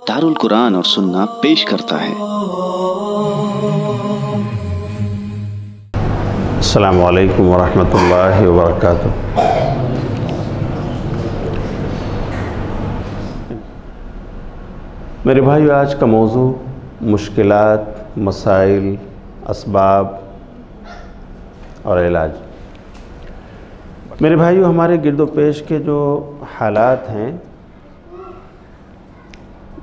दारुल कुरान और सुन्ना पेश करता है। अस्सलामु अलैकुम वरहमतुल्लाहि वबरकातुहू। मेरे भाई, आज का मौजू मुश्किलात, मसाइल, असबाब और इलाज। मेरे भाइयों, हमारे गिरदो पेश के जो हालात हैं,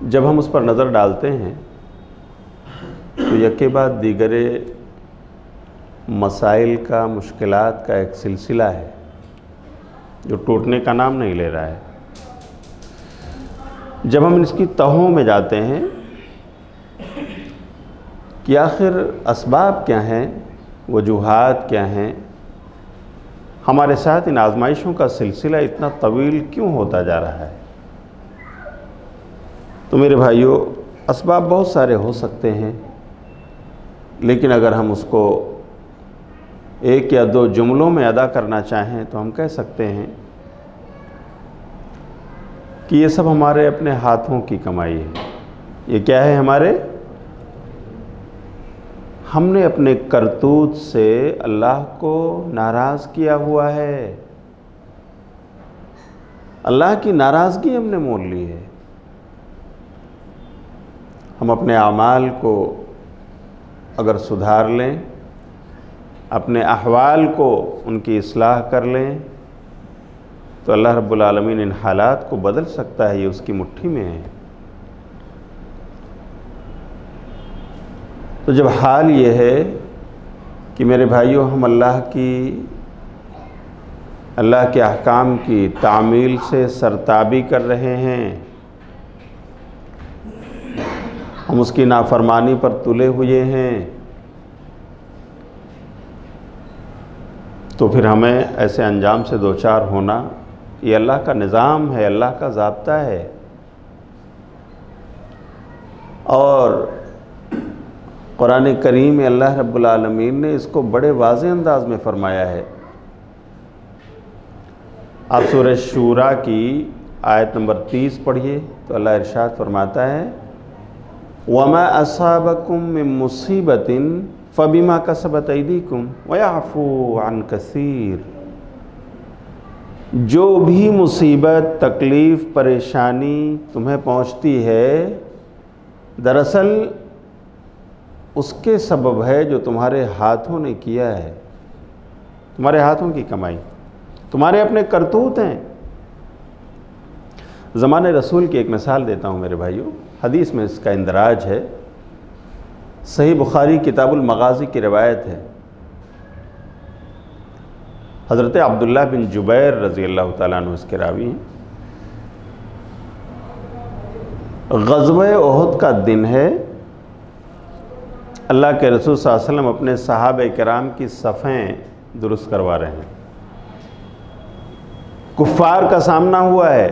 जब हम उस पर नज़र डालते हैं तो यके बाद दीगरे मसाइल का, मुश्किलात का एक सिलसिला है जो टूटने का नाम नहीं ले रहा है। जब हम इसकी तहों में जाते हैं कि आखिर असबाब क्या हैं, वजूहात क्या हैं, हमारे साथ इन आजमाइशों का सिलसिला इतना तवील क्यों होता जा रहा है, तो मेरे भाइयों, असबाब बहुत सारे हो सकते हैं, लेकिन अगर हम उसको एक या दो जुमलों में अदा करना चाहें तो हम कह सकते हैं कि ये सब हमारे अपने हाथों की कमाई है। ये क्या है? हमने अपने करतूत से अल्लाह को नाराज़ किया हुआ है। अल्लाह की नाराज़गी हमने मोल ली है। हम अपने आमाल को अगर सुधार लें, अपने अहवाल को उनकी इस्लाह कर लें, तो अल्लाह रब्बुल आलमीन इन हालात को बदल सकता है। ये उसकी मुट्ठी में है। तो जब हाल ये है कि मेरे भाइयों, हम अल्लाह के अहकाम की तामील से सरताबी कर रहे हैं, हम उसकी नाफरमानी पर तुले हुए हैं, तो फिर हमें ऐसे अंजाम से दो चार होना, ये अल्लाह का निज़ाम है, अल्लाह का ज़ाब्ता है। और कुरान करीम में अल्लाह रब्बुल आलमीन ने इसको बड़े वाज़ेह अंदाज में फ़रमाया है। आप सूरह शूरा की आयत नंबर 30 पढ़िए तो अल्लाह इरशाद फरमाता है, वमा असाबकुम मिन मुसीबतिन फबिमा कसबत ऐदीकुम वयअफू अन कसीर। जो भी मुसीबत, तकलीफ़, परेशानी तुम्हें पहुंचती है, दरअसल उसके सबब है जो तुम्हारे हाथों ने किया है। तुम्हारे हाथों की कमाई, तुम्हारे अपने करतूत हैं। ज़माने रसूल की एक मिसाल देता हूँ मेरे भाइयों, हदीस में इसका इंदराज है। सही बुखारी किताबुल मगाज़ी की रिवायत है। हज़रत अब्दुल्लाह बिन जुबैर रज़ी अल्लाह ताला अन्हु इसके रावी हैं। ग़ज़वे उहद का दिन है। अल्लाह के रसूल सल्लल्लाहु अलैहि वसल्लम अपने सहाबे किराम की सफ़ें दुरुस्त करवा रहे हैं। कुफ़ार का सामना हुआ है।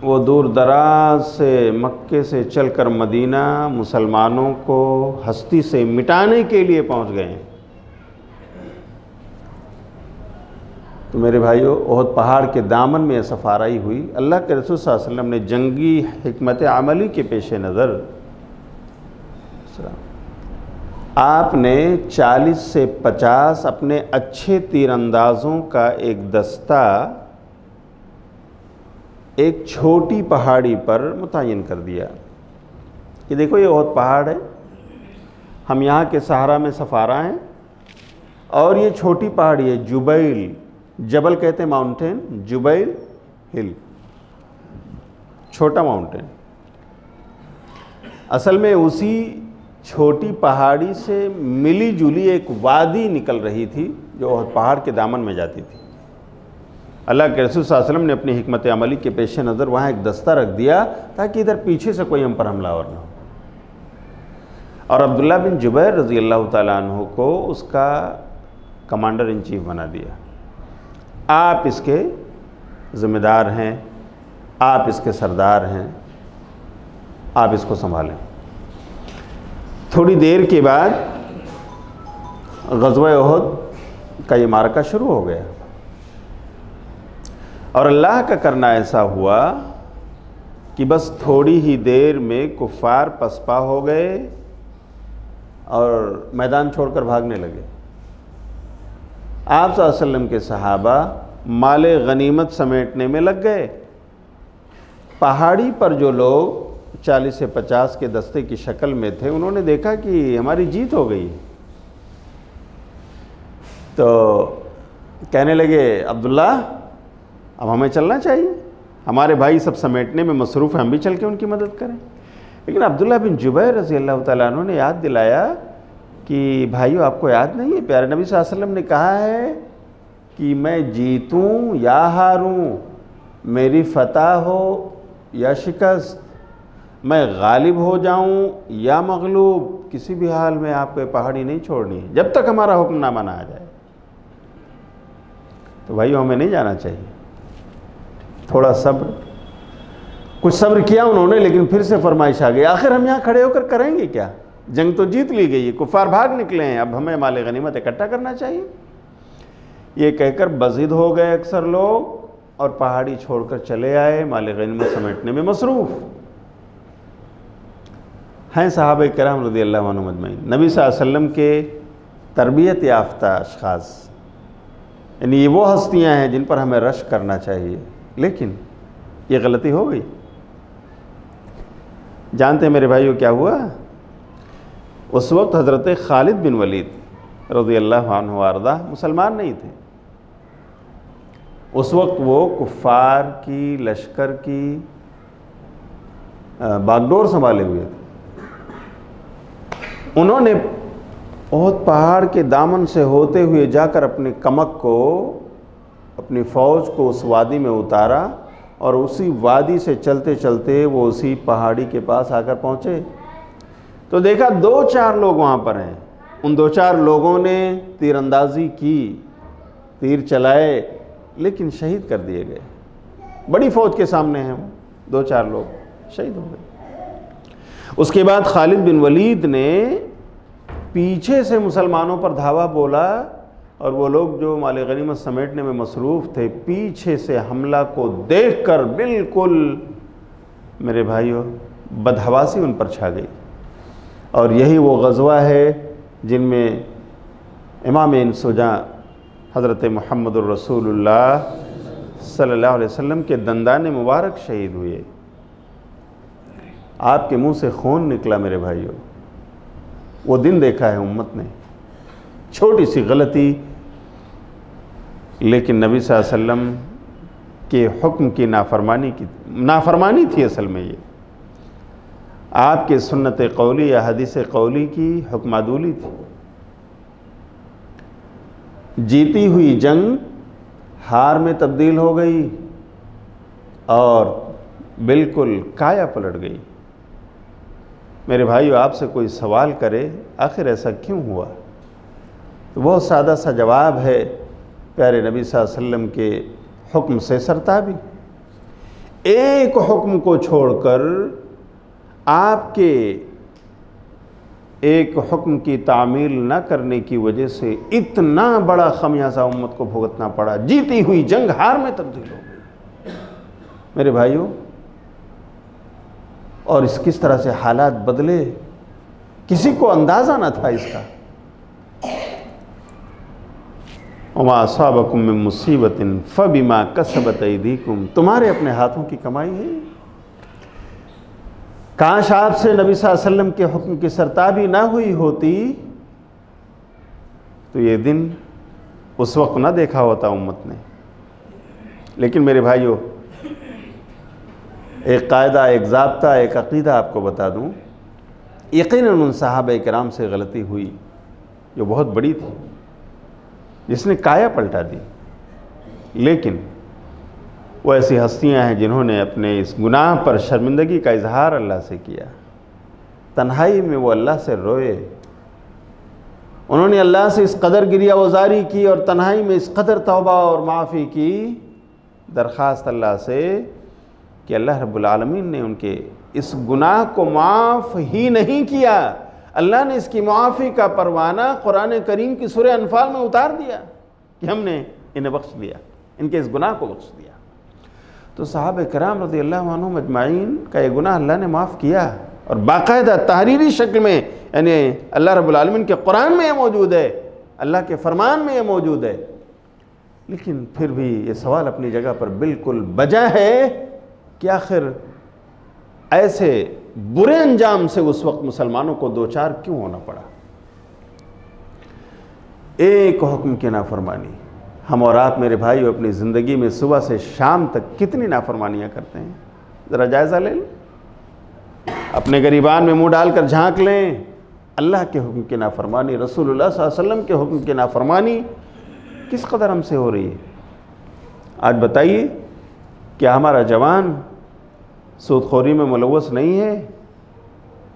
वो दूर दराज से, मक्के से चलकर मदीना मुसलमानों को हस्ती से मिटाने के लिए पहुंच गए हैं। तो मेरे भाइयों, ओहद पहाड़ के दामन में सफ़ाराई हुई। अल्लाह के रसूल सल्लल्लाहु अलैहि वसल्लम ने जंगी हिकमत अमली के पेश नज़र आपने 40 से 50 अपने अच्छे तीरंदाजों का एक दस्ता एक छोटी पहाड़ी पर मुतय्यन कर दिया कि देखो, ये ओहद पहाड़ है, हम यहाँ के सहारा में सफ़ारा हैं, और ये छोटी पहाड़ी है जुबैल, जबल कहते हैं माउंटेन, जुबैल हिल, छोटा माउंटेन। असल में उसी छोटी पहाड़ी से मिली जुली एक वादी निकल रही थी जो ओहद पहाड़ के दामन में जाती थी। अल्लाह के रसूल सल्लल्लाहु अलैहि वसल्लम ने अपनी हिकमत अमली के पेश नज़र वहाँ एक दस्ता रख दिया ताकि इधर पीछे से कोई हम पर हमलावर ना हो। और अब्दुल्ला बिन जुबैर रज़ी अल्लाह ताला अन्हु को उसका कमांडर इन चीफ बना दिया। आप इसके ज़िम्मेदार हैं, आप इसके सरदार हैं, आप इसको संभालें। थोड़ी देर के बाद ग़ज़वा उहद का ये मारका शुरू हो गया। और अल्लाह का करना ऐसा हुआ कि बस थोड़ी ही देर में कुफ़ार पसपा हो गए और मैदान छोड़कर भागने लगे। आप सल्लल्लाहु अलैहि वसल्लम के सहाबा माले गनीमत समेटने में लग गए। पहाड़ी पर जो लोग 40 से 50 के दस्ते की शक्ल में थे, उन्होंने देखा कि हमारी जीत हो गई, तो कहने लगे अब्दुल्ला अब हमें चलना चाहिए, हमारे भाई सब समेटने में मसरूफ़ हैं, हम भी चल के उनकी मदद करें। लेकिन अब्दुल्ला बिन जुबैर रज़ी अल्लाह तआला अन्हु ने याद दिलाया कि भाइयों आपको याद नहीं है, प्यारे नबी सल्लल्लाहु अलैहि वसल्लम ने कहा है कि मैं जीतूं या हारूं, मेरी फतह हो या शिकस्त, मैं गालिब हो जाऊं या मगलूब, किसी भी हाल में आपको पहाड़ी नहीं छोड़नी है जब तक हमारा हुक्मनामा ना आ जाए। तो भाइयों हमें नहीं जाना चाहिए, थोड़ा सब्र। कुछ सब्र किया उन्होंने, लेकिन फिर से फरमाइश आ गई, आखिर हम यहाँ खड़े होकर करेंगे क्या, जंग तो जीत ली गई है, कुफ़ार भाग निकले हैं, अब हमें माल गनीमत इकट्ठा करना चाहिए। ये कहकर बज़िद हो गए अक्सर लोग और पहाड़ी छोड़कर चले आए, माल गनीमत समेटने में मसरूफ़ हैं सहाबा किराम रज़ियल्लाहु अन्हुम अजमईन। नबी सल्लल्लाहु अलैहि वसल्लम के तरबियत याफ्ता अशख़ास, यानी ये वो हस्तियाँ हैं जिन पर हमें रश करना चाहिए, लेकिन ये गलती हो गई। जानते हैं मेरे भाइयों क्या हुआ? उस वक्त हज़रत खालिद बिन वलीद रज़ियल्लाहु अन्हु अर्दा मुसलमान नहीं थे। उस वक्त वो कुफ़ार की लश्कर की बागडोर संभाले हुए थे। उन्होंने ओहद पहाड़ के दामन से होते हुए जाकर अपनी कमक को, अपनी फ़ौज को उस वादी में उतारा और उसी वादी से चलते चलते वो उसी पहाड़ी के पास आकर पहुँचे। तो देखा 2-4 लोग वहाँ पर हैं। उन 2-4 लोगों ने तीरंदाजी की, तीर चलाए, लेकिन शहीद कर दिए गए। बड़ी फ़ौज के सामने हैं वो 2-4 लोग शहीद हो गए। उसके बाद खालिद बिन वलीद ने पीछे से मुसलमानों पर धावा बोला और वो लोग जो माल गनीमत समेटने में मसरूफ़ थे, पीछे से हमला को देखकर बिल्कुल मेरे भाइयों बदहवासी उन पर छा गई। और यही वो ग़ज़वा है जिनमें इमाम इंसुजा हज़रत मुहम्मदुर रसूलुल्लाह सल्लल्लाहु अलैहि वसल्लम के दंदाने मुबारक शहीद हुए। आपके मुंह से खून निकला मेरे भाइयों। वो दिन देखा है उम्मत ने, छोटी सी गलती, लेकिन नबी सल्लल्लाहु अलैहि वसल्लम के हुक्म की नाफरमानी थी असल में। ये आपके सुन्नत कौली या हदीस कौली की हुक्मादूली थी। जीती हुई जंग हार में तब्दील हो गई और बिल्कुल काया पलट गई। मेरे भाइयों आपसे कोई सवाल करे आखिर ऐसा क्यों हुआ, तो बहुत सादा सा जवाब है, प्यारे नबी सल्लल्लाहु अलैहि वसल्लम के हुक्म से सरताबी। एक हुक्म को छोड़कर आपके एक हुक्म की तामील न करने की वजह से इतना बड़ा खमियाजा उम्मत को भुगतना पड़ा। जीती हुई जंग हार में तब्दील हो गई मेरे भाइयों। और किस तरह से हालात बदले, किसी को अंदाज़ा न था इसका। वमा असाबकुम मिन मुसीबतिन फबिमा कसबत ऐदीकुम, तुम्हारे अपने हाथों की कमाई है। काश आपसे नबी सल्लल्लाहु अलैहि वसल्लम के हुक्म की सरताबी ना हुई होती तो ये दिन उस वक्त ना देखा होता उम्मत ने। लेकिन मेरे भाइयों एक कायदा, एक ज़ाब्ता, एक अक़ीदा आपको बता दूं, यकीनन उन सहाबा किराम से गलती हुई जो बहुत बड़ी थी, जिसने काया पलटा दी। लेकिन वो ऐसी हस्तियां हैं जिन्होंने अपने इस गुनाह पर शर्मिंदगी का इजहार अल्लाह से किया। तन्हाई में वो अल्लाह से रोए, उन्होंने अल्लाह से इस कदर गिरिया वज़ारी की और तन्हाई में इस कदर तौबा और माफ़ी की दरख्वास्त अल्लाह से कि अल्लाह रब्बुल आलमीन ने उनके इस गुनाह को माफ़ ही नहीं किया, अल्लाह ने इसकी मुआफ़ी का परवाना कुरान करीम की सूरह अनफाल में उतार दिया कि हमने इन्हें बख्श दिया, इनके इस गुनाह को बख्श दिया। तो साहब कराम रज़ियल्लाहु अन्हुम अजमाइन का ये गुनाह अल्लाह ने माफ़ किया, और बाकायदा तहरीरी शक्ल में, यानी अल्लाह रब्बुल आलमीन के कुरान में ये मौजूद है, अल्लाह के फरमान में ये मौजूद है। लेकिन फिर भी ये सवाल अपनी जगह पर बिल्कुल बजा है कि आखिर ऐसे बुरे अंजाम से उस वक्त मुसलमानों को दो चार क्यों होना पड़ा। एक हुक्म की नाफरमानी, हम और आप मेरे भाई अपनी ज़िंदगी में सुबह से शाम तक कितनी नाफरमानियाँ करते हैं, ज़रा जायज़ा ले लें, अपने गरीबान में मुंह डालकर झांक लें। अल्लाह के हुक्म की नाफरमानी, रसूलुल्लाह सल्लल्लाहु अलैहि वसल्लम के हुक्म की नाफरमानी किस कदर हमसे हो रही है। आज बताइए, क्या हमारा जवान सूदखोरी में मुलव्वस नहीं है,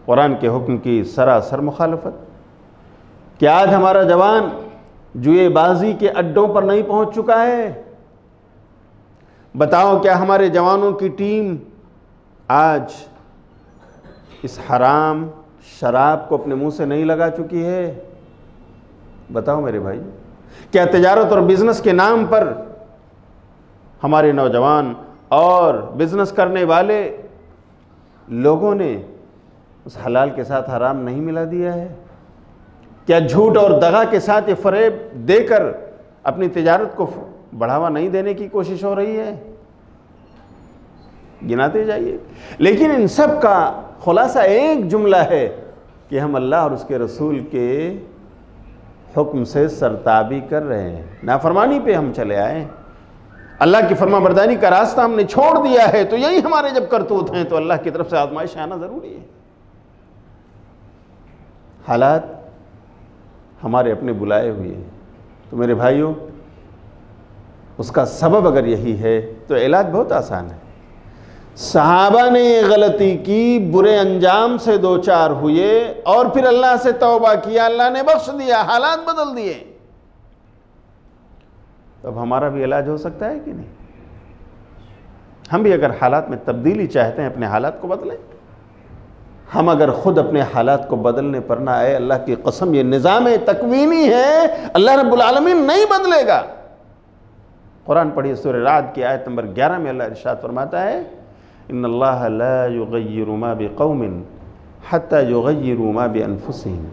कुरान के हुक्म की सरासर मुखालफत? क्या आज हमारा जवान जुएबाजी के अड्डों पर नहीं पहुंच चुका है? बताओ, क्या हमारे जवानों की टीम आज इस हराम शराब को अपने मुंह से नहीं लगा चुकी है? बताओ मेरे भाई, क्या तिजारत और बिजनेस के नाम पर हमारे नौजवान और बिजनेस करने वाले लोगों ने उस हलाल के साथ हराम नहीं मिला दिया है? क्या झूठ और दगा के साथ ये फरेब देकर अपनी तिजारत को बढ़ावा नहीं देने की कोशिश हो रही है? गिनाते जाइए। लेकिन इन सब का खुलासा एक जुमला है कि हम अल्लाह और उसके रसूल के हुक्म से सरताबी कर रहे हैं, नाफरमानी पे हम चले आए, अल्लाह की फरमाबरदारी का रास्ता हमने छोड़ दिया है। तो यही हमारे जब करतूत हैं तो अल्लाह की तरफ से आजमाइश आना ज़रूरी है। हालात हमारे अपने बुलाए हुए हैं। तो मेरे भाइयों, उसका सबब अगर यही है तो इलाज बहुत आसान है। सहाबा ने ये गलती की, बुरे अंजाम से दो चार हुए और फिर अल्लाह से तौबा किया, अल्लाह ने बख्श दिया, हालात बदल दिए। तो अब हमारा भी इलाज हो सकता है कि नहीं? हम भी अगर हालात में तब्दीली चाहते हैं, अपने हालात को बदलें। हम अगर खुद अपने हालात को बदलने पर ना आए, अल्लाह की कसम ये निज़ाम तकवीनी है, अल्लाह रब्बुल आलमीन नहीं बदलेगा। कुरान पढ़िए, सूरह राद की आयत नंबर 11 में अल्लाह इरशाद फरमाता है, इन्नल्लाह ला युगय्यिरु मा बिक़ौमिन हत्ता युगय्यिरु मा बिअनफुसिहिम,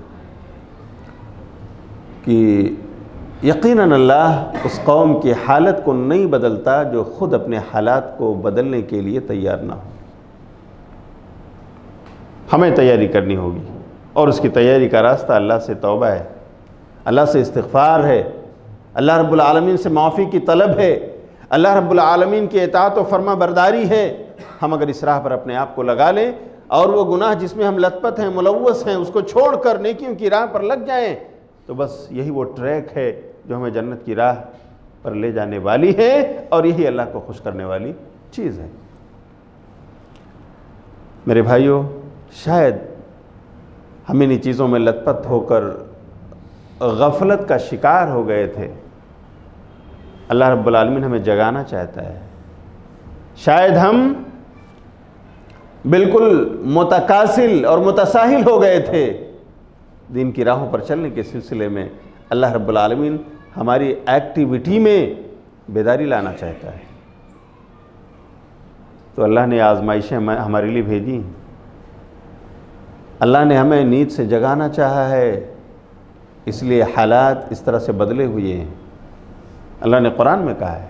कि यकीनन अल्लाह उस कौम की हालत को नहीं बदलता जो खुद अपने हालात को बदलने के लिए तैयार ना हो। हमें तैयारी करनी होगी और उसकी तैयारी का रास्ता अल्लाह से तौबा है, अल्लाह से इस्तिग़फ़ार है, अल्लाह रब्बुल आलमीन से माफ़ी की तलब है, अल्लाह रब्बुल आलमीन की इताअत व फरमा बरदारी है। हम अगर इस राह पर अपने आप को लगा लें और वो गुनाह जिसमें हम लतपत हैं, मुलव्वस हैं, उसको छोड़कर नेकियों की राह पर लग जाएं, तो बस यही वो ट्रैक है जो हमें जन्नत की राह पर ले जाने वाली है और यही अल्लाह को खुश करने वाली चीज़ है। मेरे भाइयों, शायद हम इन चीज़ों में लतपत होकर गफलत का शिकार हो गए थे। अल्लाह रब्बुल आलमीन हमें जगाना चाहता है। शायद हम बिल्कुल मुतकासिल और मुतसाहिल हो गए थे दीन की राहों पर चलने के सिलसिले में। अल्लाह रब्बुल आलमीन हमारी एक्टिविटी में बेदारी लाना चाहता है। तो अल्लाह ने आजमाइशें हमारे लिए भेजी, अल्लाह ने हमें नींद से जगाना चाहा है, इसलिए हालात इस तरह से बदले हुए हैं। अल्लाह ने कुरान में कहा है,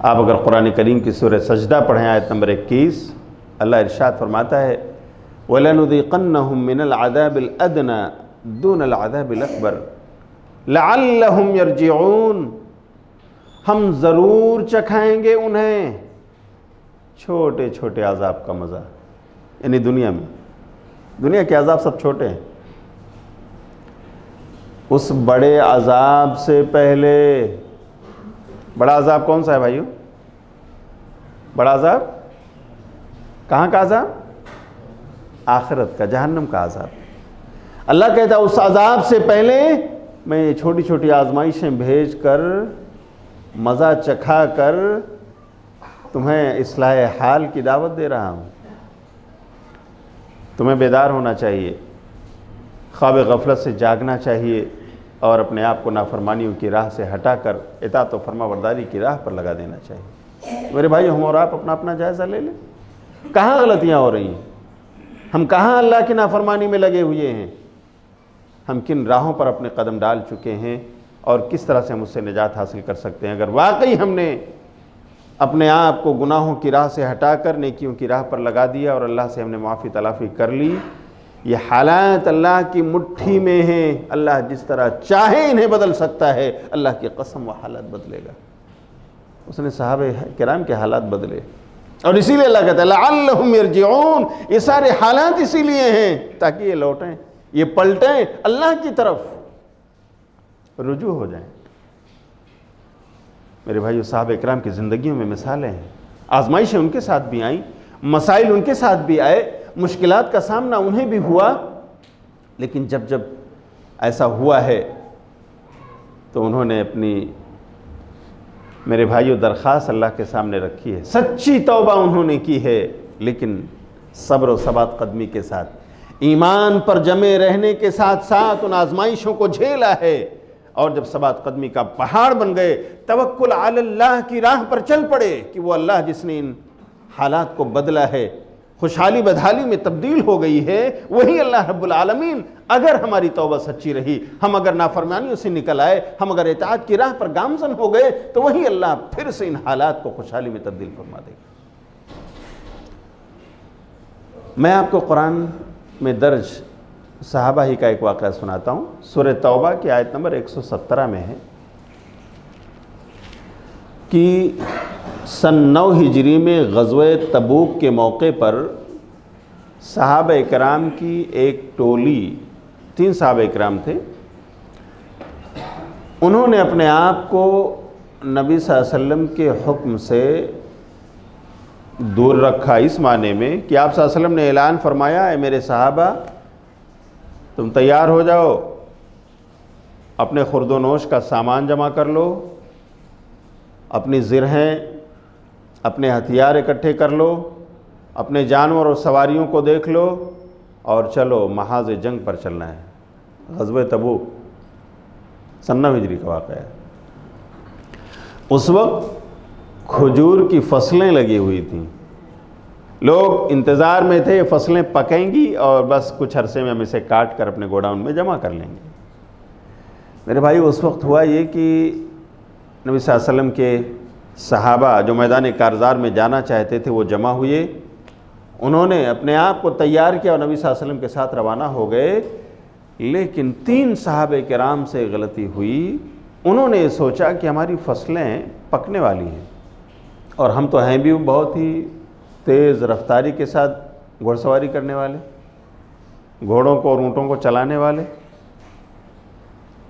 आप अगर कुरान करीम की सूरह सजदा पढ़ें आयत नंबर 21, अल्लाह इरशाद फरमाता है, वलनुज़ीक़न्नहुम मिनल अज़ाबिल अदना दूनल अज़ाबिल अकबर लअल्लहुम यरजिऊन, हम ज़रूर चखाएंगे उन्हें छोटे छोटे अज़ाब का मज़ा। यानी दुनिया के अज़ाब सब छोटे हैं, उस बड़े अज़ाब से पहले, बड़ा अज़ाब कौन सा है भाइयों? बड़ा अज़ाब कहाँ का अज़ाब? आखिरत का, जहन्नम का अज़ाब। अल्लाह कहता है उस अज़ाब से पहले मैं ये छोटी छोटी आजमाइशें भेज कर, मज़ा चखा कर तुम्हें इस्लाह हाल की दावत दे रहा हूँ। तुम्हें बेदार होना चाहिए, ख्वाब गफलत से जागना चाहिए, और अपने आप को नाफरमानियों की राह से हटाकर इताअत और फरमाबरदारी की राह पर लगा देना चाहिए। मेरे भाई, हम और आप अपना अपना जायज़ा ले लें, कहाँ गलतियाँ हो रही हैं, हम कहाँ अल्लाह की नाफरमानी में लगे हुए हैं, हम किन राहों पर अपने कदम डाल चुके हैं और किस तरह से हम उससे निजात हासिल कर सकते हैं। अगर वाकई हमने अपने आप को गुनाहों की राह से हटाकर नेकियों की राह पर लगा दिया और अल्लाह से हमने माफ़ी तलाफ़ी कर ली, ये हालात अल्लाह की मुट्ठी में हैं। अल्लाह जिस तरह चाहे इन्हें बदल सकता है, अल्लाह की कसम वह हालात बदलेगा। उसने सहाबे किराम के हालात बदले और इसीलिए अल्लाह कहता है लअल्लहुम यरजिऊन, ये सारे हालात इसीलिए हैं ताकि ये लौटें, ये पलटें, अल्लाह की तरफ रुजू हो जाएं। मेरे भाइयों, सहाबा इकराम की ज़िंदगियों में मिसालें हैं, आजमाइशें उनके साथ भी आईं, मसाइल उनके साथ भी आए, मुश्किलात का सामना उन्हें भी हुआ, लेकिन जब जब ऐसा हुआ है तो उन्होंने अपनी, मेरे भाइयों, दरख्वास्त अल्लाह के सामने रखी है, सच्ची तौबा उन्होंने की है, लेकिन सब्र और सबात कदमी के साथ, ईमान पर जमे रहने के साथ साथ उन आजमाइशों को झेला है और जब सबात कदमी का पहाड़ बन गए, तवक्कुल अल्लाह की राह पर चल पड़े कि वो अल्लाह जिसने इन हालात को बदला है, खुशहाली बदहाली में तब्दील हो गई है, वही अल्लाह रब्बुल आलमीन। अगर हमारी तौबा सच्ची रही, हम अगर नाफरमानियों से निकल आए, हम अगर इताअत की राह पर गामजन हो गए, तो वही अल्लाह फिर से इन हालात को खुशहाली में तब्दील फरमा देगा। मैं आपको कुरान में दर्ज सहाबा ही का एक वाक़या सुनाता हूँ। सूरह तौबा की आयत नंबर 117 में है कि सन 9 हिजरी में ग़ज़वे तबूक के मौके पर सहाबा इकराम की एक टोली, 3 सहाबा इकराम थे, उन्होंने अपने आप को नबी सल्लल्लाहु अलैहि वसल्लम के हुक्म से दूर रखा, इस माने में कि आप सल्लल्लाहु अलैहि वसल्लम ने ऐलान फरमाया, है मेरे सहाबा तुम तैयार हो जाओ, अपने खुर्दोनोश का सामान जमा कर लो, अपनी ज़िरहें, अपने हथियार इकट्ठे कर लो, अपने जानवर और सवारियों को देख लो और चलो, महाज़ जंग पर चलना है। ग़ज़वे तबूक सन 9 हिजरी का वाक़या है। उस वक्त खजूर की फसलें लगी हुई थीं, लोग इंतज़ार में थे फसलें पकेंगी और बस कुछ अरसे में हम इसे काट कर अपने गोडाउन में जमा कर लेंगे। मेरे भाई, उस वक्त हुआ ये कि नबी सल्लल्लाहु अलैहि वसल्लम के सहाबा जो मैदान कारज़ार में जाना चाहते थे वो जमा हुए, उन्होंने अपने आप को तैयार किया और नबी सल्लल्लाहु अलैहि वसल्लम के साथ रवाना हो गए। लेकिन 3 सहाबे किराम से गलती हुई, उन्होंने सोचा कि हमारी फसलें पकने वाली हैं और हम तो हैं भी बहुत ही तेज़ रफ्तारी के साथ घुड़सवारी करने वाले, घोड़ों को और ऊँटों को चलाने वाले,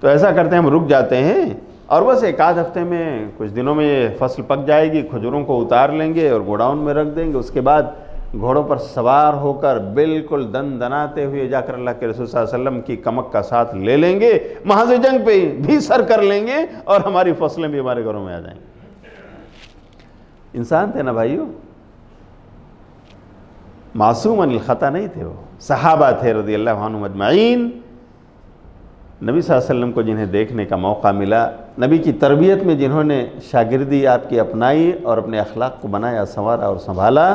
तो ऐसा करते हैं हम रुक जाते हैं और बस एक आध हफ्ते में, कुछ दिनों में ये फसल पक जाएगी, खजूरों को उतार लेंगे और गोडाउन में रख देंगे। उसके बाद घोड़ों पर सवार होकर बिल्कुल दन दनाते हुए जाकर अल्लाह के रसूल सल्लल्लाहु अलैहि वसल्लम की कमक का साथ ले लेंगे, महाज़ जंग पे भी सर कर लेंगे और हमारी फसलें भी हमारे घरों में आ जाएंगी। इंसान थे ना भाइयों, मासूम अनिल ख़ता नहीं थे, वो सहाबा थे रज़ियल्लाहु अन्हुम अजमईन। नबी सल्लल्लाहु अलैहि वसल्लम को जिन्हें देखने का मौका मिला, नबी की तरबियत में जिन्होंने शागिर्दी आपकी अपनाई और अपने अखलाक को बनाया, संवारा और संभाला,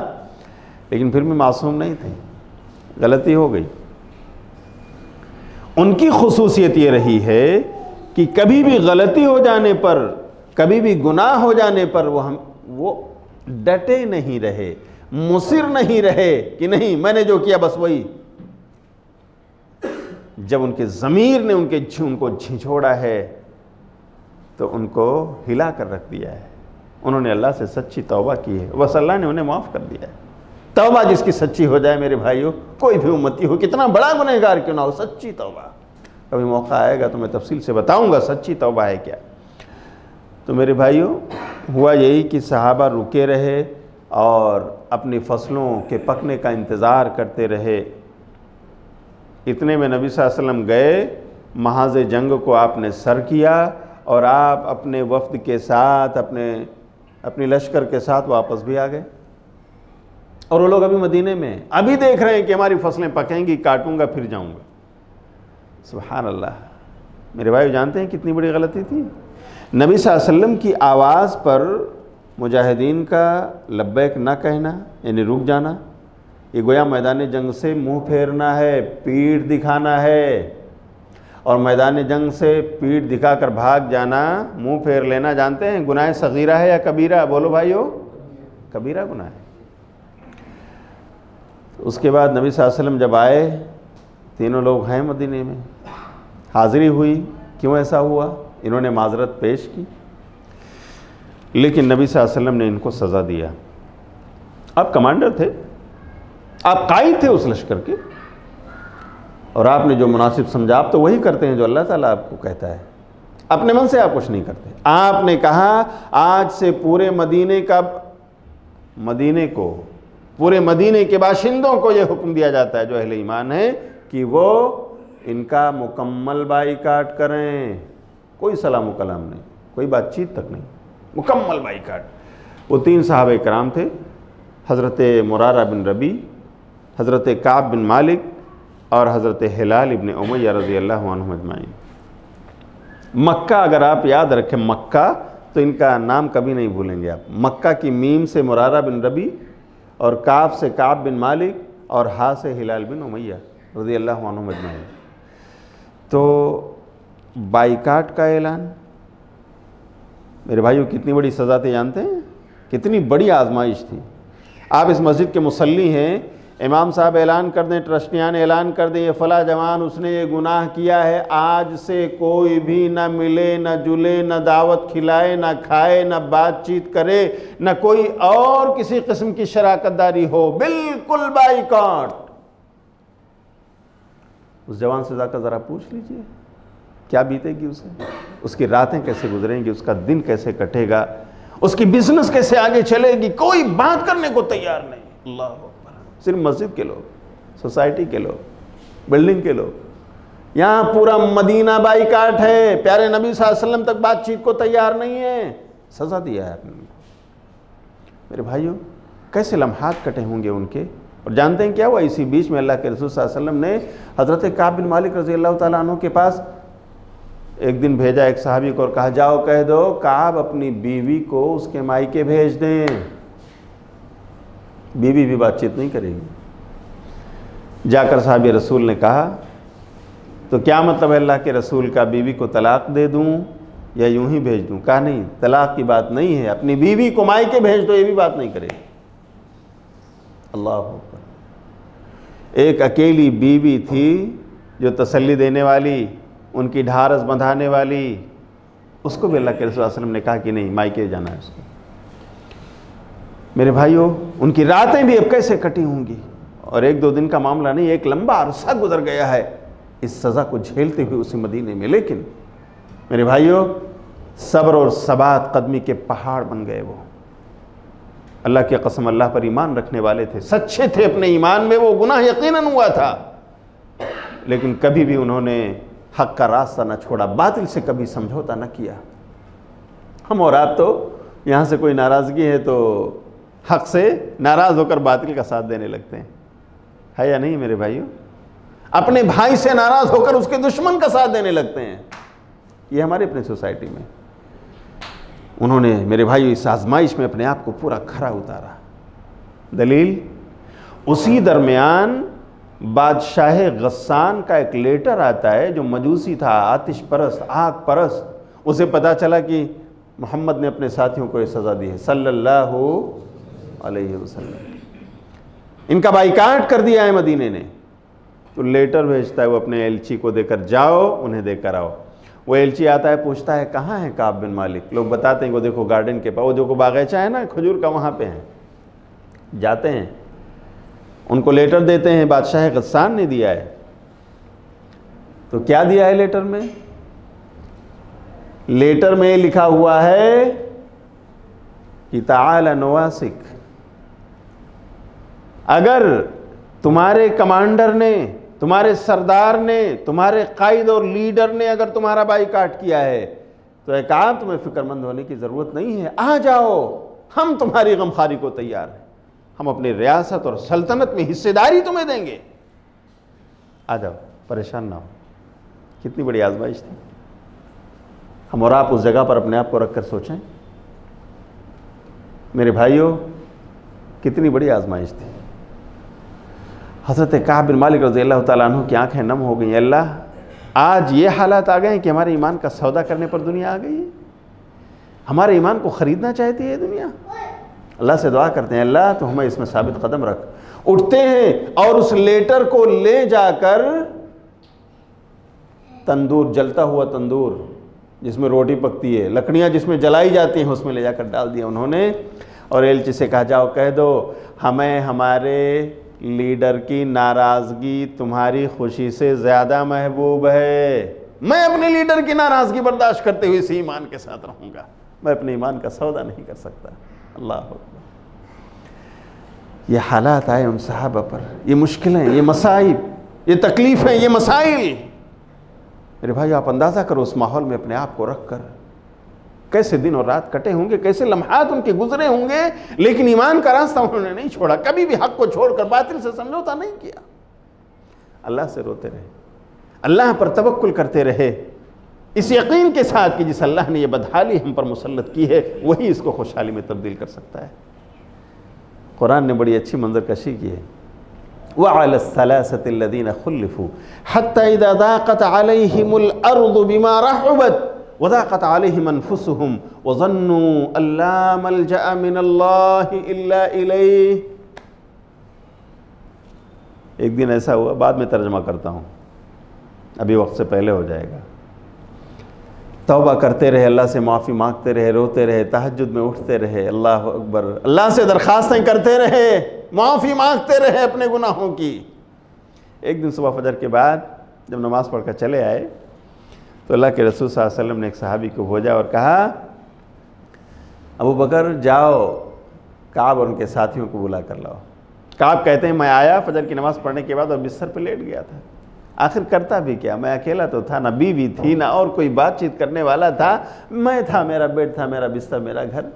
लेकिन फिर भी मासूम नहीं थे, गलती हो गई। उनकी खुसूसियत ये रही है कि कभी भी गलती हो जाने पर, कभी भी गुनाह हो जाने पर वो डटे नहीं रहे, मुसिर नहीं रहे कि नहीं मैंने जो किया बस वही। जब उनके ज़मीर ने उनको झिझोड़ा है तो उनको हिला कर रख दिया है। उन्होंने अल्लाह से सच्ची तौबा की है, बस अल्लाह ने उन्हें माफ़ कर दिया है। तौबा जिसकी सच्ची हो जाए मेरे भाइयों, कोई भी उम्मती हो, कितना बड़ा गुनहगार क्यों ना हो, सच्ची तौबा। कभी मौका आएगा तो मैं तफसील से बताऊंगा सच्ची तौबा है क्या। तो मेरे भाइयों, हुआ यही कि सहाबा रुके रहे और अपनी फसलों के पकने का इंतज़ार करते रहे। इतने में नबी सल्लल्लाहु अलैहि वसल्लम गए, महाज़ जंग को आपने सर किया और आप अपने वफ़द के साथ, अपने लश्कर के साथ वापस भी आ गए। और वो लोग अभी मदीने में अभी देख रहे हैं कि हमारी फसलें पकेंगी, काटूंगा फिर जाऊंगा। सुभान अल्लाह। मेरे भाई जानते हैं कितनी बड़ी गलती थी। नबी सल्लल्लाहु अलैहि वसल्लम की आवाज़ पर मुजाहिदीन का लब्बैक न कहना, यानी रुक जाना, ये गोया मैदान जंग से मुंह फेरना है, पीठ दिखाना है। और मैदान जंग से पीठ दिखाकर भाग जाना, मुंह फेर लेना, जानते हैं गुनाह सगीरा है या कबीरा? बोलो भाइयों, कबीरा गुनाह है। उसके बाद नबी सल्लल्लाहु अलैहि वसल्लम जब आए, तीनों लोग हैं मदीने में, हाज़िरी हुई। क्यों ऐसा हुआ? इन्होंने माजरत पेश की, लेकिन नबी सल्लल्लाहु अलैहि वसल्लम ने इनको सज़ा दिया। आप कमांडर थे, आप कायद थे उस लश्कर के, और आपने जो मुनासिब समझा, आप तो वही करते हैं जो अल्लाह ताला आपको कहता है, अपने मन से आप कुछ नहीं करते। आपने कहा आज से पूरे मदीने के बाशिंदों को यह हुक्म दिया जाता है जो अहले ईमान है कि वो इनका मुकम्मल बाइकाट करें, कोई सलाम कलाम नहीं, कोई बातचीत तक नहीं, मुकम्मल बाइकाट। वो 3 सहाबे कराम थे, हज़रत मुरारा बिन रबी, हज़रत काब बिन मालिक और हज़रत हिलाल इब्न उमय्या रज़ियल्लाहु अन्हुम अजमाइन। मक्का, अगर आप याद रखें मक्का, तो इनका नाम कभी नहीं भूलेंगे आप। मक्का की मीम से मुरारा बिन रबी, और काब से काब बिन मालिक, और हा से हिलाल बिन उमय्या रज़ियल्लाहु अन्हुम अजमाइन। तो बाइकाट का ऐलान, मेरे भाइयों कितनी बड़ी सज़ा थी जानते हैं? कितनी बड़ी आजमाइश थी। आप इस मस्जिद के मुसल्ली हैं, इमाम साहब ऐलान कर दें, ट्रस्टियान ऐलान कर दें, ये फ़ला जवान उसने ये गुनाह किया है, आज से कोई भी ना मिले, ना जुले, ना दावत खिलाए, ना खाए, ना बातचीत करे, ना कोई और किसी किस्म की शराकतदारी हो, बिल्कुल बाइकॉट। उस जवान से जाकर ज़रा पूछ लीजिए क्या बीतेगी उसे, उसकी रातें कैसे गुजरेंगी, उसका दिन कैसे कटेगा, उसकी बिजनेस कैसे आगे चलेगी। कोई बात करने को तैयार नहीं। अल्लाह अकबर। सिर्फ मस्जिद के लोग, सोसाइटी के लोग, बिल्डिंग के लोग, यहाँ पूरा मदीना बाइकाट है। प्यारे नबी सल्लल्लाहु अलैहि वसल्लम तक बातचीत को तैयार नहीं है। सज़ा दिया है आपने उनको। मेरे भाइयों कैसे लम्हात कटे होंगे उनके। और जानते हैं क्या हुआ? इसी बीच में अल्लाह के रसूल सल्लल्लाहु अलैहि वसल्लम ने हज़रत काब बिन मालिक रज़ियल्लाहु ताला अन्हु के पास एक दिन भेजा एक सहाबी को और कहा जाओ कह दो काब अपनी बीवी को उसके मायके भेज दें। बीवी भी बातचीत नहीं करेगी। जाकर साहब रसूल ने कहा तो क्या मतलब है अल्लाह के रसूल का, बीवी को तलाक दे दूं या यूं ही भेज दूं? कहा नहीं, तलाक की बात नहीं है, अपनी बीवी को मायके भेज दो, ये भी बात नहीं करेगी। अल्लाह अकबर। एक अकेली बीवी थी जो तसल्ली देने वाली, उनकी ढारस बंधाने वाली, उसको भी अल्लाह के रसूल सल्लल्लाहु अलैहि वसल्लम ने कहा कि नहीं मायके जाना है उसको। मेरे भाइयों उनकी रातें भी अब कैसे कटी होंगी। और 1-2 दिन का मामला नहीं, एक लंबा अरसा गुजर गया है इस सज़ा को झेलते हुए उसी मदीने में। लेकिन मेरे भाइयों सब्र और सबात कदमी के पहाड़ बन गए। वो अल्लाह की कसम अल्लाह पर ईमान रखने वाले थे, सच्चे थे अपने ईमान में। वो गुनाह यकीनन हुआ था, लेकिन कभी भी उन्होंने हक का रास्ता न छोड़ा, बातिल से कभी समझौता न किया। हम और आप तो यहाँ से कोई नाराज़गी है तो हक से नाराज़ होकर बातिल का साथ देने लगते हैं, है या नहीं मेरे भाइयों? अपने भाई से नाराज़ होकर उसके दुश्मन का साथ देने लगते हैं। ये हमारे अपने सोसाइटी में उन्होंने मेरे भाइयों इस आजमाइश में अपने आप को पूरा खरा उतारा। दलील उसी दरमियान बादशाह गस्सान का एक लेटर आता है जो मजूसी था, आतिश परस्त, आग परस्त। उसे पता चला कि मोहम्मद ने अपने साथियों को ये सज़ा दी है सल्लल्लाहु अलैहि वसल्लम। इनका बाइकाट कर दिया है मदीने ने। तो लेटर भेजता है वो अपने एलची को देकर, जाओ उन्हें देकर आओ। वो एलची आता है, पूछता है कहाँ है काब बिन मालिक। लोग बताते हैं वो देखो गार्डन के पास, वो देखो बागीचा है ना खजूर का, वहाँ पे हैं। जाते हैं, उनको लेटर देते हैं, बादशाह गस्सान ने दिया है। तो क्या दिया है लेटर में? लेटर में लिखा हुआ है कि ताला नवासिक, अगर तुम्हारे कमांडर ने, तुम्हारे सरदार ने, तुम्हारे कायद और लीडर ने अगर तुम्हारा बाइकाट किया है तो एक आप तुम्हें फिक्रमंद होने की ज़रूरत नहीं है। आ जाओ, हम तुम्हारी गमखारी को तैयार हैं, हम अपनी रियासत और सल्तनत में हिस्सेदारी तुम्हें देंगे। आ जाओ, परेशान ना हो। कितनी बड़ी आजमाइश थी। हम और आप उस जगह पर अपने आप को रख कर सोचें। मेरे भाइयों, कितनी बड़ी आजमाइश थी। हज़रत काब बिन मालिक रज़ियल्लाहु ताला अन्हु की आंखें नम हो गई। अल्लाह, आज ये हालात आ गए हैं कि हमारे ईमान का सौदा करने पर दुनिया आ गई है, हमारे ईमान को ख़रीदना चाहती है दुनिया। अल्लाह से दुआ करते हैं, अल्लाह तो हमें इसमें साबित कदम रख। उठते हैं और उस लेटर को ले जाकर तंदूर, जलता हुआ तंदूर जिसमें रोटी पकती है, लकड़ियाँ जिसमें जलाई जाती हैं, उसमें ले जाकर डाल दिया उन्होंने और एलची से कहा, जाओ कह दो हमें हमारे लीडर की नाराज़गी तुम्हारी खुशी से ज़्यादा महबूब है। मैं अपने लीडर की नाराज़गी बर्दाश्त करते हुए इसी ईमान के साथ रहूँगा, मैं अपने ईमान का सौदा नहीं कर सकता। अल्लाह अकबर। ये हालात आए उन सहाबा पर, ये मुश्किलें, ये मसाइब, ये तकलीफ़ें, ये मसाइल। मेरे भाई, आप अंदाज़ा करो उस माहौल में अपने आप को रख कर कैसे दिन और रात कटे होंगे, कैसे लम्हात उनके गुजरे होंगे, लेकिन ईमान का रास्ता उन्होंने नहीं छोड़ा। कभी भी हक को छोड़कर बातिल से समझौता नहीं किया। अल्लाह से रोते रहे, अल्लाह पर तवक्कुल करते रहे, इस यकीन के साथ कि जिस अल्लाह ने यह बदहाली हम पर मुसल्लत की है वही इसको खुशहाली में तब्दील कर सकता है। कुरान ने बड़ी अच्छी मंजरकशी की है। वअला सलासतिल्लज़ीना खुल्लिफू हत्ता इज़ा ज़ाक़त अलैहिमुल अर्दु बिमा रहबत वज़ाक़त अलैहिम अनफुसुहुम वज़न्नू अल्ला मलजअ मिनल्लाहि इल्ला इलैहि। एक दिन ऐसा हुआ, बाद में तर्जमा करता हूँ, अभी वक्त से पहले हो जाएगा। तौबा करते रहे, अल्लाह से माफ़ी मांगते रहे, रोते रहे, तहज्जुद में उठते रहे, अल्लाह अकबर, अल्लाह से दरख्वास्तें करते रहे, माफ़ी मांगते रहे अपने गुनाहों की। एक दिन सुबह फजर के बाद जब नमाज़ पढ़कर चले आए तो अल्लाह के रसूल सल्लल्लाहु अलैहि वसल्लम ने एक सहाबी को भेजा और कहा, अबू बकर जाओ काब और उनके साथियों को बुला कर लाओ। काब कहते हैं, मैं आया फजर की नमाज़ पढ़ने के बाद और बिस्तर पर लेट गया था। आखिर करता भी क्या, मैं अकेला तो था, ना बीवी थी, ना और कोई बातचीत करने वाला था। मैं था, मेरा बेड था, मेरा बिस्तर, मेरा घर।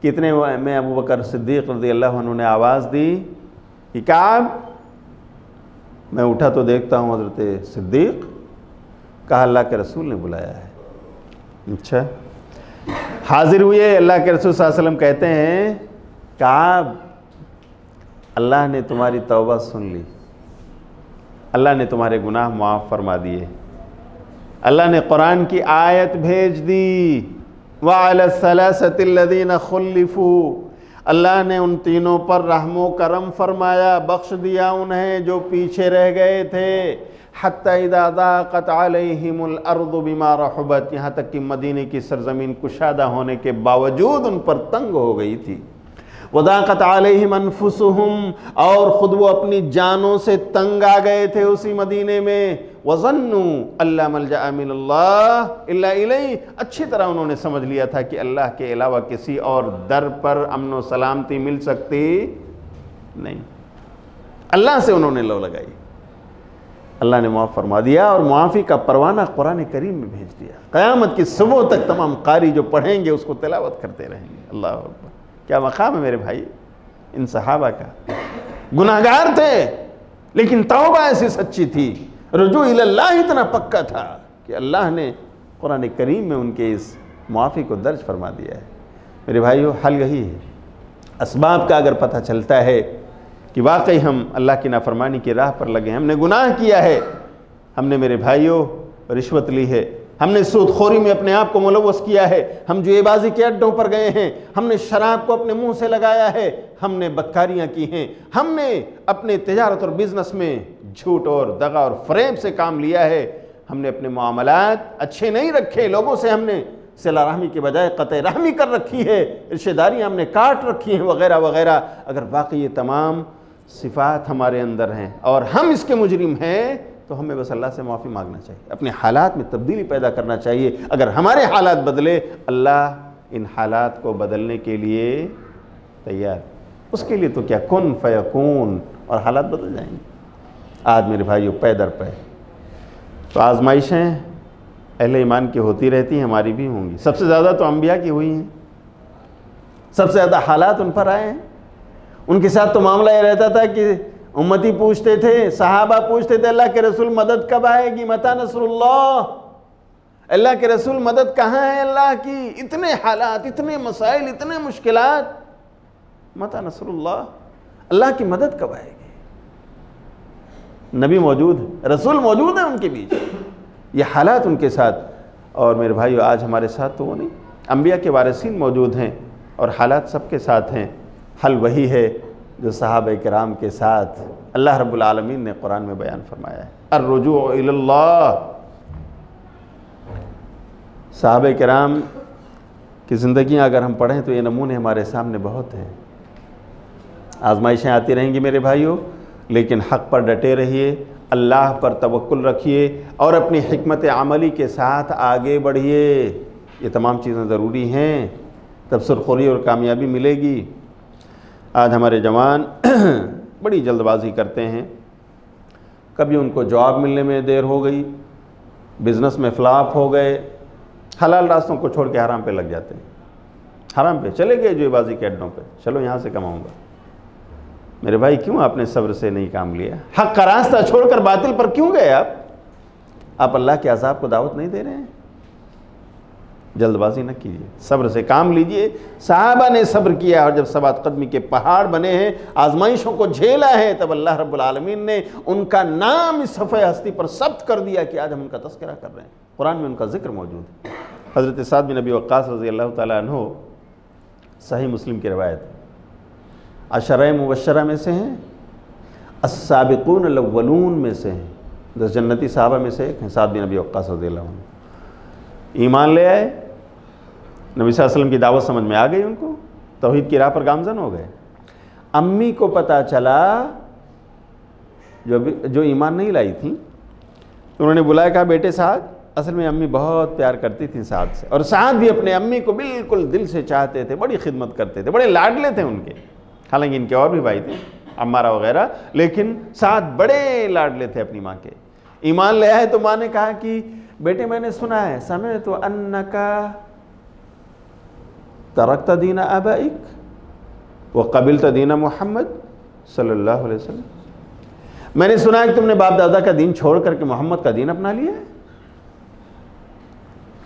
कितने में अबू बकर सिद्दीक़ रज़ियल्लाहु अन्हु ने आवाज़ दी कि काब। मैं उठा तो देखता हूँ हज़रत सिद्दीक़। कहा, अल्लाह के रसूल ने बुलाया है। अच्छा, हाजिर हुए। अल्लाह के रसूल सल्लल्लाहु अलैहि वसल्लम कहते हैं, काब, अल्लाह ने तुम्हारी तौबा सुन ली, अल्लाह ने तुम्हारे गुनाह माफ़ फरमा दिए, अल्लाह ने कुरान की आयत भेज दी, वअला सलासतिल्लज़ीना खुल्लिफू, अल्लाह ने उन तीनों पर रहमो करम फरमाया, बख्श दिया उन्हें जो पीछे रह गए थे। हत्ता इज़ा ज़ाक़त अलैहिमुल अर्दु बिमा रहबत, यहाँ तक कि मदीने की सरजमीन कुशादा होने के बावजूद उन पर तंग हो गई थी। वज़ाक़त अलैहिम अनफुसुहुम, और ख़ुद वो अपनी जानों से तंग आ गए थे उसी मदीने में। वज़न्नू अल्ला मलजअ मिनल्लाह इल्ला इलैहि, अच्छी तरह उन्होंने समझ लिया था कि अल्लाह के अलावा किसी और दर पर अमन व सलामती मिल सकती नहीं। अल्लाह से उन्होंने लो लगाई, अल्लाह ने माफ़ फरमा दिया और मुआफ़ी का परवाना कुरान करीम में भेज दिया। क़यामत की सुबह तक तमाम कारी जो पढ़ेंगे उसको तिलावत करते रहेंगे। अल्लाह अकबर, क्या मकाम है मेरे भाई इन सहाबा का। गुनाहगार थे लेकिन तौबा ऐसी सच्ची थी, रुजू इल्लाह इतना पक्का था कि अल्लाह ने कुरान करीम में उनके इस मुआफ़ी को दर्ज फरमा दिया है। मेरे भाइयों, हल यही है। असबाब का अगर पता चलता है कि वाकई हम अल्लाह की नाफरमानी की राह पर लगे, हमने गुनाह किया है, हमने मेरे भाइयों रिश्वत ली है, हमने सूदखोरी में अपने आप को मुलव्वस किया है, हम जुएबाजी के अड्डों पर गए हैं, हमने शराब को अपने मुंह से लगाया है, हमने बदकारियाँ की हैं, हमने अपने तिजारत और बिज़नेस में झूठ और दगा और फ़रेब से काम लिया है, हमने अपने मामलात अच्छे नहीं रखे, लोगों से हमने सिला रहमी के बजाय क़त्ए रहमी कर रखी है, रिश्तेदारियाँ हमने काट रखी हैं, वगैरह वगैरह। अगर वाकई ये तमाम सिफ़ात हमारे अंदर हैं और हम इसके मुजरिम हैं तो हमें बस अल्लाह से माफ़ी मांगना चाहिए, अपने हालात में तब्दीली पैदा करना चाहिए। अगर हमारे हालात बदले, अल्लाह इन हालात को बदलने के लिए तैयार। उसके लिए तो क्या, कुन फयकून, और हालात बदल जाएंगे। आज मेरे भाइयों, पै दर पै तो आजमाइशें अहले ईमान की होती रहती हैं, हमारी भी होंगी। सबसे ज़्यादा तो अम्बिया की हुई हैं, सबसे ज़्यादा हालात उन पर आए हैं। उनके साथ तो मामला ये रहता था कि उम्मती पूछते थे, सहाबा पूछते थे, अल्लाह के रसूल मदद कब आएगी, मता नसरुल्लाह, अल्लाह के रसूल मदद कहाँ है अल्लाह की? इतने हालात, इतने मसाइल, इतने मुश्किलात, मता नसरुल्लाह, अल्लाह की मदद कब आएगी? नबी मौजूद, रसूल मौजूद है उनके बीच, ये हालात उनके साथ। और मेरे भाइयों, आज हमारे साथ तो वो नहीं, अंबिया के वारिसीन मौजूद हैं और हालात सबके साथ हैं। हल वही है जो सहाबा किराम के साथ अल्लाह रब्बुल आलमीन ने कुरान में बयान फरमाया है, अर्रुजू इलल्लाह। सहाबा किराम की ज़िंदगियाँ अगर हम पढ़ें तो ये नमूने हमारे सामने बहुत हैं। आजमाइशें आती रहेंगी मेरे भाइयों, लेकिन हक़ पर डटे रहिए, अल्लाह पर तवक्कुल रखिए और अपनी हिकमत अमली के साथ आगे बढ़िए। ये तमाम चीज़ें ज़रूरी हैं, तब सुरखुरी और कामयाबी मिलेगी। आज हमारे जवान बड़ी जल्दबाजी करते हैं, कभी उनको जॉब मिलने में देर हो गई, बिज़नेस में फ्लॉप हो गए, हलाल रास्तों को छोड़ के हराम पे लग जाते हैं, हराम पे चले गए जुएबाजी के अड्डों पे, चलो यहाँ से कमाऊँगा। मेरे भाई, क्यों आपने सब्र से नहीं काम लिया? हक का रास्ता छोड़कर बातिल पर क्यों गए आप अल्लाह के अज़ाब को दावत नहीं दे रहे हैं? जल्दबाजी न कीजिए, सब्र से काम लीजिए। सहाबा ने सब्र किया और जब सबात कदमी के पहाड़ बने हैं, आजमाइशों को झेला है, तब अल्लाह रब्बुल आलमीन ने उनका नाम इस सफ़े हस्ती पर सब्त कर दिया कि आज हम उनका तज़किरा कर रहे हैं। कुरान में उनका जिक्र मौजूद है। हज़रत साद बिन अबी वक्कास रज़ी अल्लाह तआला अन्हु, सही मुस्लिम की रवायत है, अशरा मुबश्शरा में से हैं, अस्साबिकून अल-अव्वलून में से हैं, 10 जन्नती साहबा में से एक हैं साद बिन अबी वक्कास रज़ियल्लाहु अन्हु। ईमान ले आए, नबी सल्लल्लाहु अलैहि वसल्लम की दावत समझ में आ गई उनको, तौहीद की राह पर गामज़न हो गए। अम्मी को पता चला जो ईमान नहीं लाई थी, तो उन्होंने बुलाया, कहा बेटे साद, असल में अम्मी बहुत प्यार करती थी साद से, और साद भी अपने अम्मी को बिल्कुल दिल से चाहते थे, बड़ी खिदमत करते थे, बड़े लाडले थे उनके। हालांकि इनके और भी भाई थे, अम्मारा वगैरह, लेकिन साद बड़े लाडले थे अपनी माँ के। ईमान ले आए तो माँ ने कहा कि बेटे मैंने सुना है, समय तो अन्नका तरक्ता दीना आबाइक व कबिलता दीना मोहम्मद सल्लल्लाहु अलैहि वसल्लम, मैंने सुना है कि तुमने बाप दादा का दीन छोड़ करके मोहम्मद का दीन अपना लिया है।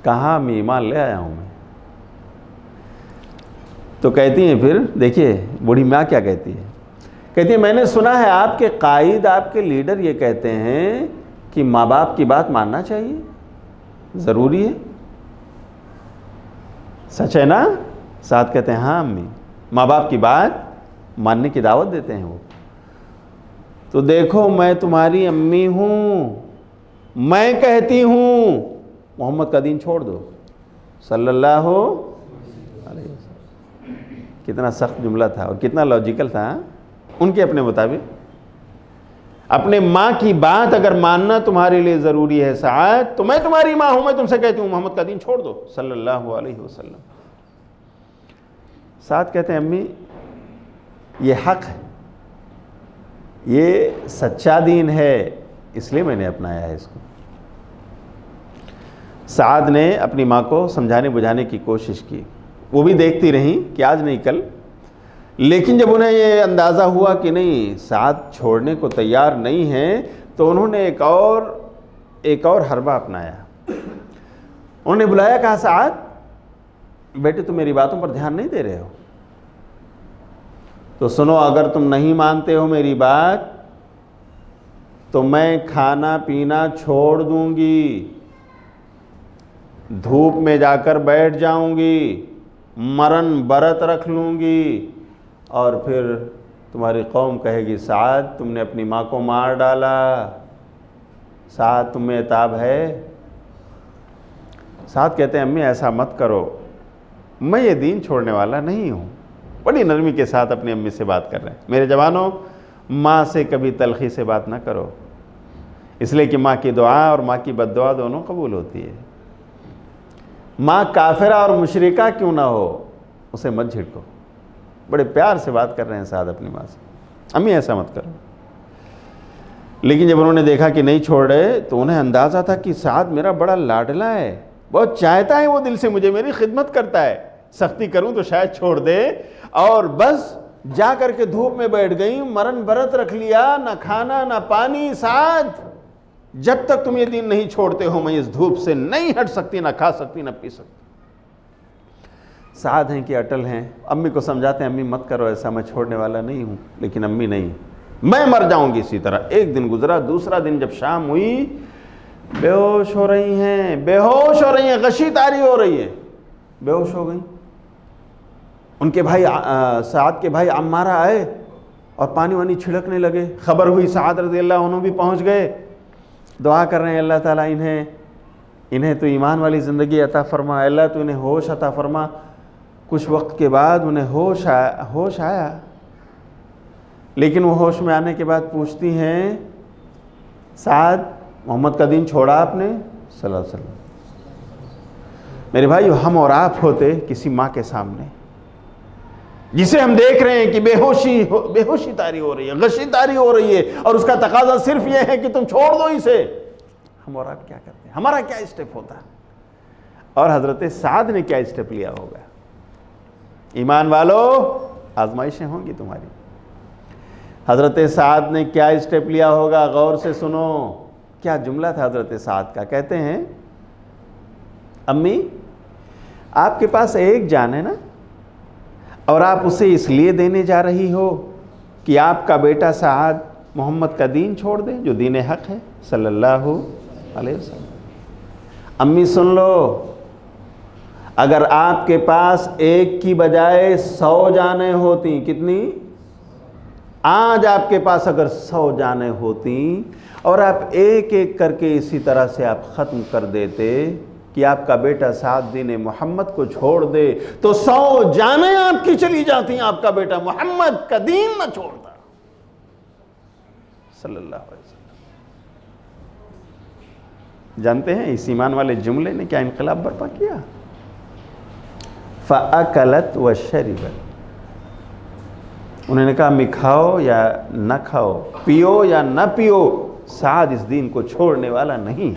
कहाँ मैं ईमान ले आया हूँ मैं। तो कहती हैं, फिर देखिए बूढ़ी माँ क्या कहती है, कहती है मैंने सुना है आपके कायद, आपके लीडर ये कहते हैं कि माँ बाप की बात मानना चाहिए, ज़रूरी है, सच है ना? साथ कहते हैं हाँ अम्मी, माँ बाप की बात मानने की दावत देते हैं वो। तो देखो मैं तुम्हारी अम्मी हूँ, मैं कहती हूँ मोहम्मद का दीन छोड़ दो सल्लल्लाहु अलैहि वसल्लम। कितना सख्त जुमला था और कितना लॉजिकल था उनके अपने मुताबिक। अपने माँ की बात अगर मानना तुम्हारे लिए ज़रूरी है साद, तो मैं तुम्हारी माँ हूँ, मैं तुमसे कहती हूँ मोहम्मद का दीन छोड़ दो सल्लल्लाहु अलैहि वसल्लम। साद कहते हैं अम्मी ये हक़ है, ये सच्चा दीन है, इसलिए मैंने अपनाया है इसको। साद ने अपनी माँ को समझाने बुझाने की कोशिश की, वो भी देखती रहीं कि आज नहीं कल, लेकिन जब उन्हें ये अंदाज़ा हुआ कि नहीं साद छोड़ने को तैयार नहीं है, तो उन्होंने एक और हरबा अपनाया। उन्होंने बुलाया, कहा साद बेटे तुम मेरी बातों पर ध्यान नहीं दे रहे हो, तो सुनो, अगर तुम नहीं मानते हो मेरी बात तो मैं खाना पीना छोड़ दूंगी, धूप में जाकर बैठ जाऊंगी, मरण बरत रख लूंगी, और फिर तुम्हारी कौम कहेगी साद तुमने अपनी माँ को मार डाला, साद तुम्हें इताब है। साद कहते हैं अम्मी ऐसा मत करो, मैं ये दीन छोड़ने वाला नहीं हूँ। बड़ी नरमी के साथ अपनी अम्मी से बात कर रहे हैं। मेरे जवानों, माँ से कभी तलखी से बात ना करो, इसलिए कि माँ की दुआ और माँ की बद्दुआ दोनों कबूल होती है। माँ काफिरा और मुशरिका क्यों ना हो, उसे मत झिड़को। बड़े प्यार से बात कर रहे हैं साद अपनी माँ से, अम्मी ऐसा मत करो। लेकिन जब उन्होंने देखा कि नहीं छोड़ रहे, तो उन्हें अंदाज़ा था कि साद मेरा बड़ा लाडला है, बहुत चाहता है वो दिल से मुझे, मेरी खिदमत करता है, सख्ती करूं तो शायद छोड़ दे। और बस जा करके धूप में बैठ गई, मरण बरत रख लिया, ना खाना ना पानी। साद जब तक तुम ये दीन नहीं छोड़ते हो मैं इस धूप से नहीं हट सकती, ना खा सकती, ना पी सकती। साध हैं कि अटल हैं। अम्मी को समझाते हैं, अम्मी मत करो ऐसा, मैं छोड़ने वाला नहीं हूँ। लेकिन अम्मी नहीं, मैं मर जाऊंगी इसी तरह। एक दिन गुजरा, दूसरा दिन जब शाम हुई, बेहोश हो रही हैं, बेहोश हो रही हैं, गशी तारी हो रही है, बेहोश हो गई। उनके भाई साद के भाई अम्मारा आए और पानी वानी छिड़कने लगे। खबर हुई, साद रज़ियल्लाहु अन्हु भी पहुँच गए, दुआ कर रहे हैं अल्लाह ताला इन्हें तो ईमान वाली ज़िंदगी अता फरमा, अल्लाह तो इन्हें होश अता फरमा। कुछ वक्त के बाद उन्हें होश आया। लेकिन वो होश में आने के बाद पूछती हैं, साद मोहम्मद का दीन छोड़ा आपने? सल्लल्लाहु अलैहि वसल्लम। मेरे भाई, हम और आप होते किसी माँ के सामने, जिसे हम देख रहे हैं कि बेहोशी तारी हो रही है, गशी तारी हो रही है, और उसका तकाजा सिर्फ ये है कि तुम छोड़ दो इसे, हम और आप क्या करते हैं? हमारा क्या स्टेप होता है? और हजरत साद ने क्या स्टेप लिया होगा? ईमान वालों, आजमाइशें होंगी तुम्हारी। हजरत साद ने क्या स्टेप लिया होगा? गौर से सुनो, क्या जुमला था हजरत साद का। कहते हैं, अम्मी आपके पास एक जान है ना, और आप उसे इसलिए देने जा रही हो कि आपका बेटा साद मोहम्मद का दीन छोड़ दे, जो दीन हक है सल्लल्लाहु अलैहि वसल्लम। अम्मी सुन लो, अगर आपके पास एक की बजाय 100 जानें होती, कितनी? आज आपके पास अगर 100 जानें होती और आप एक एक करके इसी तरह से आप ख़त्म कर देते कि आपका बेटा साद दीन मोहम्मद को छोड़ दे, तो 100 जानें आपकी चली जाती, आपका बेटा मोहम्मद का दीन न छोड़ता सल्लल्लाहु अलैहि वसल्लम। जानते हैं इस ईमान वाले जुमले ने क्या इनकलाब बर्पा किया? फ़अकलत व शरिबत। उन्होंने कहा, मैं खाओ या न खाओ, पियो या न पियो, साद इस दीन को छोड़ने वाला नहीं।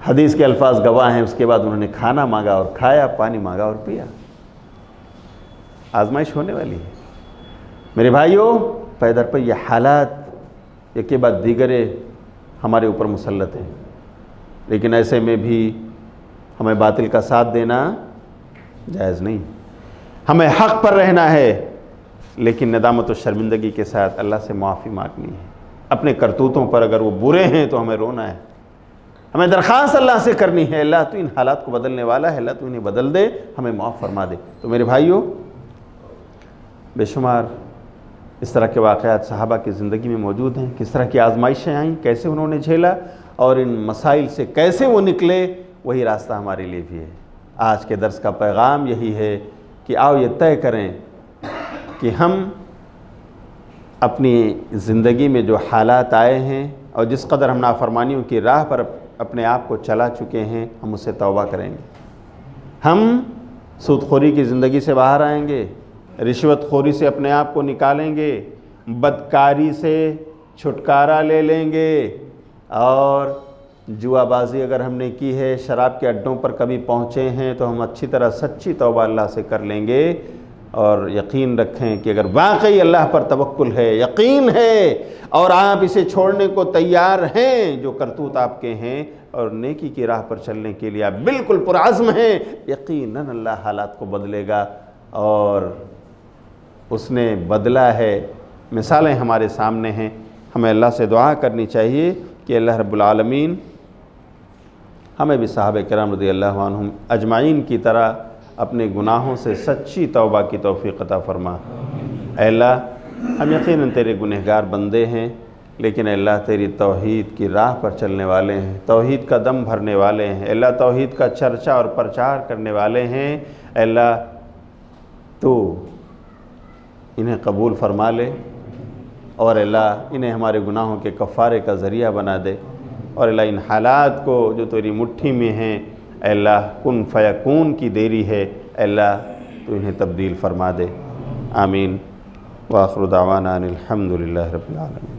हदीस के अल्फाज गवाह हैं। उसके बाद उन्होंने खाना मांगा और खाया, पानी मांगा और पिया। आजमाइश होने वाली है मेरे भाइयों। पैदर पर यह हालात एक के बाद दीगरे हमारे ऊपर मुसल्लत हैं, लेकिन ऐसे में भी हमें बातिल का साथ देना जायज़ नहीं। हमें हक़ पर रहना है, लेकिन नदामत और शर्मिंदगी के साथ अल्लाह से माफ़ी मांगनी है। अपने करतूतों पर अगर वो बुरे हैं तो हमें रोना है, हमें दरख्वास्त अल्लाह से करनी है, अल्लाह तो इन हालात को बदलने वाला है, अल्लाह तो इन्हें बदल दे, हमें माफ़ फरमा दे। तो मेरे भाइयों, बेशुमार इस तरह के वाक़यात सहाबा की ज़िंदगी में मौजूद हैं। किस तरह की आजमाइशें आईं, कैसे उन्होंने झेला, और इन मसाइल से कैसे वो निकले, वही रास्ता हमारे लिए भी है। आज के दर्स का पैगाम यही है कि आओ ये तय करें कि हम अपनी ज़िंदगी में जो हालात आए हैं और जिस कदर हम नाफरमानियों की राह पर अपने आप को चला चुके हैं, हम उससे तौबा करेंगे। हम सूदखोरी की ज़िंदगी से बाहर आएंगे, रिश्वतखोरी से अपने आप को निकालेंगे, बदकारी से छुटकारा ले लेंगे, और जुआबाजी अगर हमने की है, शराब के अड्डों पर कभी पहुँचे हैं, तो हम अच्छी तरह सच्ची तौबा अल्लाह से कर लेंगे। और यकीन रखें कि अगर वाकई अल्लाह पर तवक्कुल है, यकीन है, और आप इसे छोड़ने को तैयार हैं, जो करतूत आपके हैं, और नेकी की राह पर चलने के लिए आप बिल्कुल पुरअज़्म हैं, यकीनन अल्लाह हालात को बदलेगा। और उसने बदला है, मिसालें हमारे सामने हैं। हमें अल्लाह से दुआ करनी चाहिए कि अल्लाह रब्बुल आलमीन हमें भी साहबे किराम रज़ियल्लाहु अन्हुम अजमाइन की तरह अपने गुनाहों से सच्ची तौबा की तौफ़ीक़ अता फरमा। अल्लाह, हम यकीनन तेरे गुनहगार बंदे हैं, लेकिन अल्लाह तेरी तौहीद की राह पर चलने वाले हैं, तौहीद का दम भरने वाले हैं, अल्लाह तौहीद का चर्चा और प्रचार करने वाले हैं। अल्लाह तो इन्हें कबूल फरमा ले, और अल्लाह इन्हें हमारे गुनाहों के कफ़ारे का ज़रिया बना दे। और अल्लाह इन हालात को जो तेरी मुट्ठी में हैं, अल्लाह कुन फ़यकून की देरी है, अल्लाह तो इन्हें तब्दील फरमा दे। आमीन। व आखिरु दावाना अनिल हम्दुलिल्लाहि रब्बिल आलमीन।